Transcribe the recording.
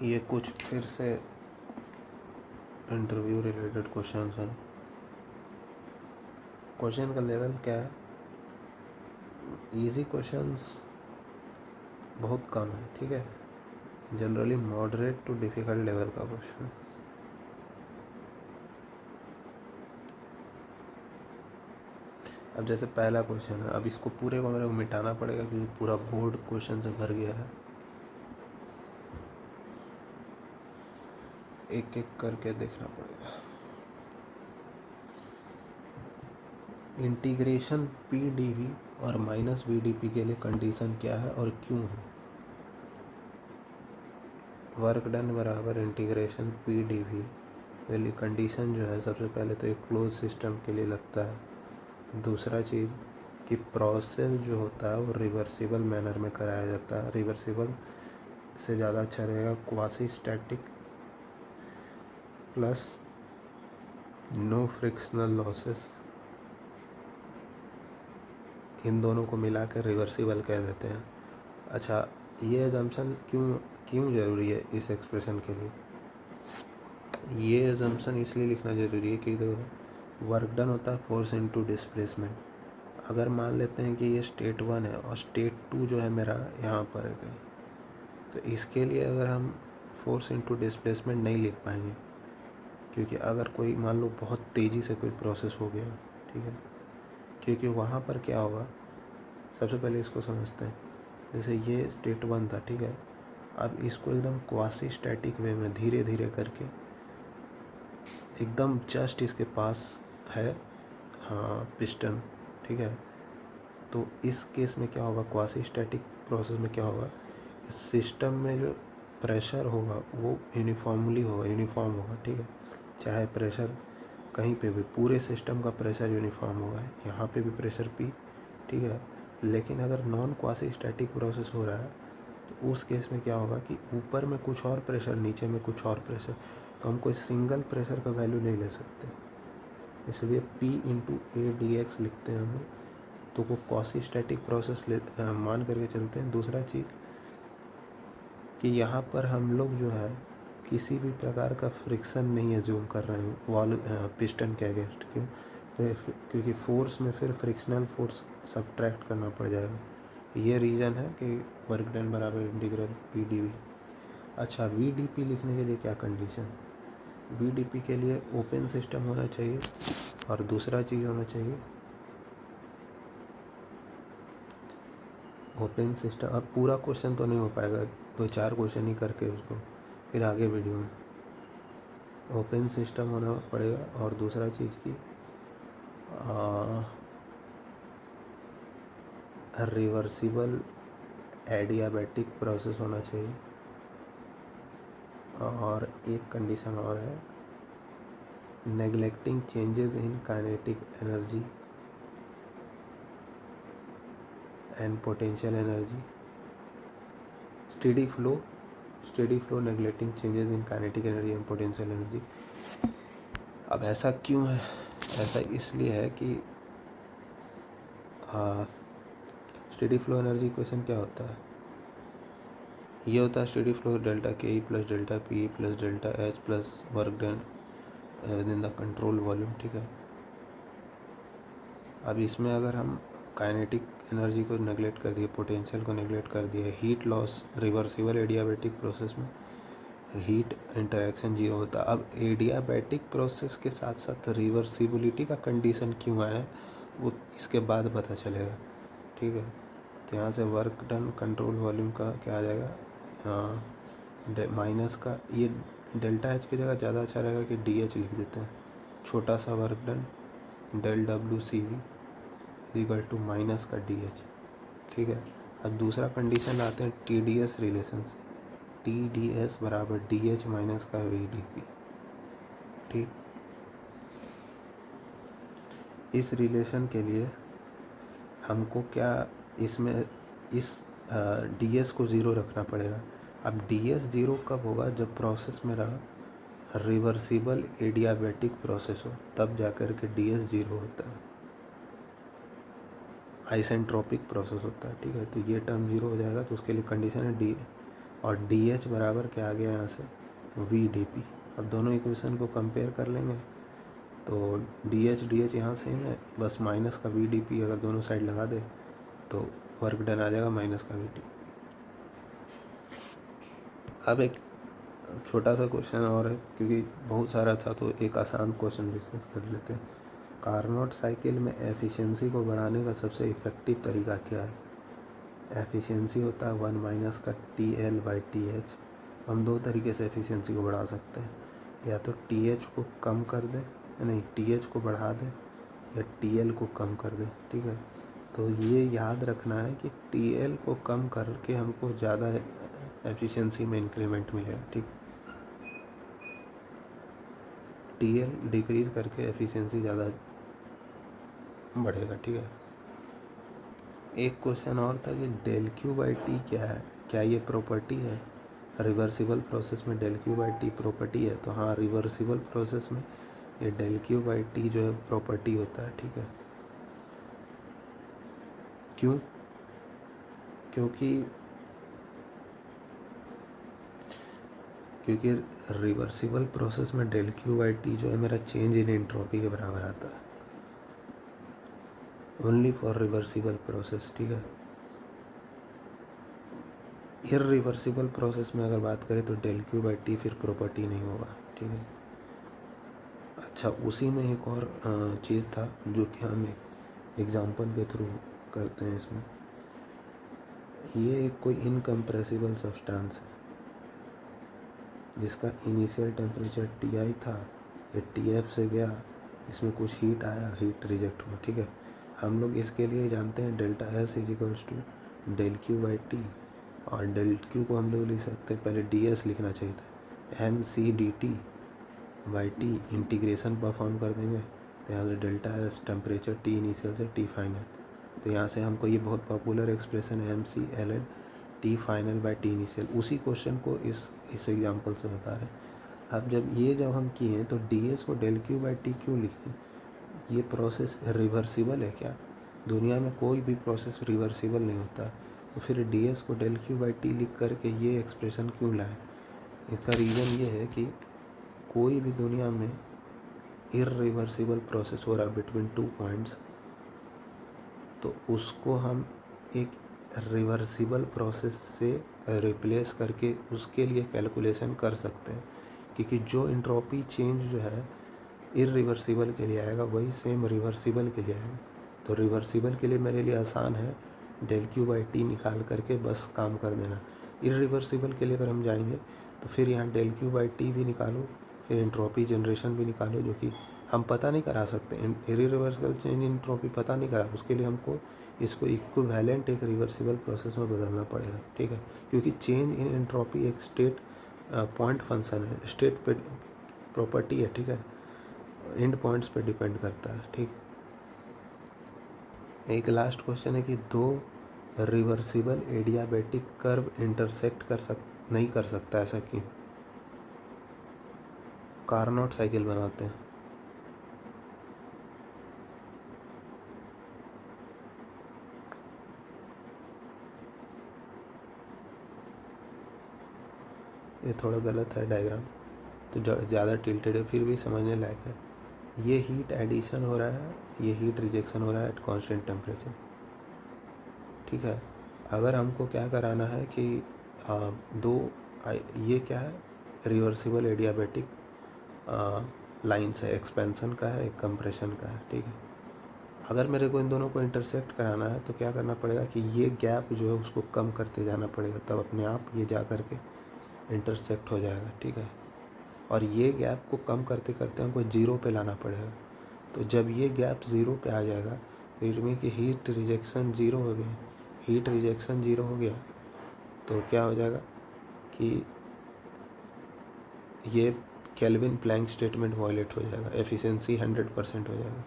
ये कुछ फिर से इंटरव्यू रिलेटेड क्वेश्चन हैं। क्वेश्चन का लेवल क्या है? इजी क्वेश्चंस बहुत कम है, ठीक है। Generally moderate too difficult level का क्वेश्चन। अब जैसे पहला क्वेश्चन है, अब इसको पूरे को मेरे को मिटाना पड़ेगा क्योंकि पूरा बोर्ड क्वेश्चन से भर गया है। एक एक करके देखना पड़ेगा। इंटीग्रेशन पी डी वी और माइनस वी डी पी के लिए कंडीशन क्या है और क्यों है? वर्क डन बराबर इंटीग्रेशन पी डी वी के लिए कंडीशन जो है, सबसे पहले तो एक क्लोज सिस्टम के लिए लगता है। दूसरा चीज़ कि प्रोसेस जो होता है वो रिवर्सिबल मैनर में कराया जाता है। रिवर्सिबल से ज़्यादा अच्छा रहेगा quasi static plus no frictional losses, इन दोनों को मिला कर रिवर्सिबल कह देते हैं। अच्छा, ये एजम्पशन क्यों ज़रूरी है इस एक्सप्रेशन के लिए? ये एजम्पशन इसलिए लिखना ज़रूरी है कि देखो, वर्क डन होता है फोर्स इनटू डिस्प्लेसमेंट। अगर मान लेते हैं कि ये स्टेट 1 है और स्टेट 2 जो है मेरा यहाँ पर है कहीं, तो इसके लिए अगर हम फोर्स इनटू डिस्प्लेसमेंट नहीं लिख पाएंगे, क्योंकि अगर कोई मान लो बहुत तेज़ी से कोई प्रोसेस हो गया, ठीक है, क्योंकि वहाँ पर क्या होगा, सबसे पहले इसको समझते हैं। जैसे ये स्टेट 1 था, ठीक है, अब इसको एकदम क्वासी स्टैटिक वे में धीरे धीरे करके एकदम जस्ट इसके पास है पिस्टन, ठीक है, तो इस केस में क्या होगा, क्वासी स्टैटिक प्रोसेस में क्या होगा, इस सिस्टम में जो प्रेशर होगा वो यूनिफॉर्म होगा, ठीक है। चाहे प्रेशर कहीं पे भी, पूरे सिस्टम का प्रेशर यूनिफॉर्म होगा, यहाँ पे भी प्रेशर पी, ठीक है। लेकिन अगर नॉन क्वासी स्टैटिक प्रोसेस हो रहा है तो उस केस में क्या होगा कि ऊपर में कुछ और प्रेशर, नीचे में कुछ और प्रेशर, तो हम कोई सिंगल प्रेशर का वैल्यू नहीं ले सकते, इसलिए P into A D x लिखते हैं हम लोग, तो वो क्वासी स्टैटिक प्रोसेस मान करके चलते हैं। दूसरा चीज़ कि यहाँ पर हम लोग जो है किसी भी प्रकार का फ्रिक्शन नहीं एज्यूम कर रहे हैं वॉल पिस्टन के अगेंस्ट, क्यों? क्योंकि फोर्स में फिर फ्रिक्शनल फोर्स सब्ट्रैक्ट करना पड़ जाएगा। ये रीज़न है कि वर्क डन बराबर इंटीग्रल पी डी वी। अच्छा, वी डी पी लिखने के लिए क्या कंडीशन? वी डी पी के लिए ओपन सिस्टम होना चाहिए और दूसरा चीज़ होना चाहिए ओपन सिस्टम। अब पूरा क्वेश्चन तो नहीं हो पाएगा, 2-4 क्वेश्चन ही करके उसको फिर आगे वीडियो में ओपन सिस्टम होना पड़ेगा। और दूसरा चीज़ की रिवर्सिबल एडियाबैटिक प्रोसेस होना चाहिए। और एक कंडीशन और है, neglecting changes in kinetic energy and potential energy, steady flow neglecting changes in kinetic energy and potential energy. अब ऐसा क्यों है? ऐसा इसलिए है कि स्टेडी फ्लो एनर्जी इक्वेशन क्या होता है? ये होता है स्टेडी फ्लो डेल्टा के E plus delta P plus delta H plus work done with in the control volume, ठीक है। अब इसमें अगर हम काइनेटिक एनर्जी को नेगलेक्ट कर दिए, पोटेंशियल को नेगलेक्ट कर दिए, heat loss, reversible adiabatic process में हीट इंटरेक्शन जीरो होता है। अब एडियाबैटिक प्रोसेस के साथ साथ रिवर्सिबिलिटी का कंडीशन क्यों आया है वो इसके बाद पता चलेगा, ठीक है। तो यहाँ से वर्क डन कंट्रोल वॉल्यूम का क्या आ जाएगा, माइनस का, ये डेल्टा एच की जगह ज़्यादा अच्छा रहेगा कि डी एच लिख देते हैं, छोटा सा work done del W C V equal to minus का डी एच, ठीक है। अब दूसरा कंडीशन लाते हैं टी डी एस रिलेशन से, टी डी एस बराबर डी एच माइनस का वी डी पी, ठीक। इस रिलेशन के लिए हमको क्या इसमें इस डी एस को ज़ीरो रखना पड़ेगा। अब डी एस ज़ीरो कब होगा? जब प्रोसेस मेरा रिवर्सिबल एडियाबैटिक प्रोसेस हो, तब जाकर के डी एस ज़ीरो होता है, आइसेंट्रोपिक प्रोसेस होता है, ठीक है। तो ये टर्म ज़ीरो हो जाएगा, तो उसके लिए कंडीशन है डी और डी एच बराबर क्या आ गया यहाँ से वी डी पी। अब दोनों इक्वेशन को कंपेयर कर लेंगे तो डी एच यहाँ सेम है, बस माइनस का वी डी पी अगर दोनों साइड लगा दे तो वर्क डन आ जाएगा माइनस का वी डी। अब एक छोटा सा क्वेश्चन और है, क्योंकि बहुत सारा था तो एक आसान क्वेश्चन डिस्कस कर लेते हैं। कार्नोट साइकिल में एफिशिएंसी को बढ़ाने का सबसे इफ़ेक्टिव तरीका क्या है? एफिशिएंसी होता है 1 माइनस का T L by T H. हम दो तरीके से एफिशिएंसी को बढ़ा सकते हैं, या तो टी एच को कम कर दें, नहीं टी एच को बढ़ा दें, या टी एल को कम कर दें। ठीक है, तो ये याद रखना है कि टी एल को कम करके हमको ज़्यादा एफिशिएंसी में इंक्रीमेंट मिलेगा। ठीक, टी एल डिक्रीज़ करके एफिशिएंसी ज़्यादा बढ़ेगा। ठीक है, एक क्वेश्चन और था कि डेल क्यू बाई टी क्या है, क्या ये प्रॉपर्टी है? रिवर्सिबल प्रोसेस में del Q by T property है, तो हाँ रिवर्सिबल प्रोसेस में ये डेल क्यू बाई टी जो है प्रॉपर्टी होता है। ठीक है, क्यों? क्योंकि रिवर्सिबल प्रोसेस में डेल क्यू बाई टी जो है मेरा चेंज इन एंट्रोपी के बराबर आता है, ओनली फॉर रिवर्सिबल प्रोसेस। ठीक है, इररिवर्सिबल प्रोसेस में अगर बात करें तो डेल क्यू बाई टी फिर प्रॉपर्टी नहीं होगा। ठीक है, अच्छा उसी में एक और चीज़ था जो कि हम एक एग्जांपल के थ्रू करते हैं इसमें। ये एक कोई इनकम्प्रेसिबल सब्सटेंस है जिसका इनिशियल टेम्परेचर टी आई था, ये टी एफ से गया, इसमें कुछ हीट आया, हीट रिजेक्ट हुआ। ठीक है, हम लोग इसके लिए जानते हैं delta S is equals to del Q by T, और डेल क्यू को हम लोग लिख सकते हैं, पहले डी एस लिखना चाहिए था, M C D T by T, integration perform कर देंगे तो यहाँ से delta S temperature T initial से टी फाइनल, तो यहाँ से हमको ये बहुत पॉपुलर एक्सप्रेशन है M C L N T final by T initial, उसी क्वेश्चन को इस एग्जांपल से बता रहे हैं। अब जब हम किए तो डी एस को डेल क्यू बाई टी क्यों लिखें? ये प्रोसेस रिवर्सिबल है क्या? दुनिया में कोई भी प्रोसेस रिवर्सिबल नहीं होता, तो फिर डी एस को डेल क्यू बाई टी लिख करके ये एक्सप्रेशन क्यों लाएं? इसका रीज़न ये है कि कोई भी दुनिया में इररिवर्सिबल प्रोसेस हो रहा है बिटवीन टू पॉइंट्स, तो उसको हम एक रिवर्सिबल प्रोसेस से रिप्लेस करके उसके लिए कैलकुलेशन कर सकते हैं, क्योंकि जो इंट्रोपी चेंज जो है इररिवर्सिबल के लिए आएगा वही सेम रिवर्सिबल के लिए आएगा। तो रिवर्सिबल के लिए मेरे लिए आसान है डेल क्यू बाई टी निकाल करके बस काम कर देना। इररिवर्सिबल के लिए अगर हम जाएंगे तो फिर यहाँ डेल क्यू बाई टी भी निकालो, फिर इंट्रोपी जनरेशन भी निकालो, जो कि हम पता नहीं करा सकते। इररिवर्सिबल चेंज इन इंट्रोपी पता नहीं करा, उसके लिए हमको इसको इक्विवेलेंट एक रिवर्सिबल प्रोसेस में बदलना पड़ेगा। ठीक है, क्योंकि चेंज इन एंट्रोपी एक स्टेट पॉइंट फंक्शन है, स्टेट पे प्रॉपर्टी है। ठीक है, एंड पॉइंट्स पे डिपेंड करता है। ठीक, एक लास्ट क्वेश्चन है कि दो रिवर्सिबल एडियाबैटिक कर्व इंटरसेक्ट नहीं कर सकता, ऐसा क्यों? कार्नोट साइकिल बनाते हैं, ये थोड़ा गलत है डायग्राम, तो ज़्यादा टिल्टेड है, फिर भी समझने लायक है। ये हीट एडिशन हो रहा है, ये हीट रिजेक्शन हो रहा है एट कांस्टेंट टेम्परेचर। ठीक है, अगर हमको क्या कराना है कि ये क्या है, रिवर्सिबल एडियाबैटिक लाइन्स है, एक्सपेंशन का है, एक कंप्रेशन का है। ठीक है, अगर मेरे को इन दोनों को इंटरसेक्ट कराना है तो क्या करना पड़ेगा कि ये गैप जो है उसको कम करते जाना पड़ेगा, तब अपने आप ये जा कर के इंटरसेक्ट हो जाएगा। ठीक है, और ये गैप को कम करते करते हमको जीरो पे लाना पड़ेगा। तो जब ये गैप ज़ीरो पे आ जाएगा तो इट मीन कि हीट रिजेक्शन ज़ीरो हो गया। हीट रिजेक्शन ज़ीरो हो गया तो क्या हो जाएगा कि ये केल्विन प्लैंक स्टेटमेंट वायलेट हो जाएगा, एफिशिएंसी 100% हो जाएगा।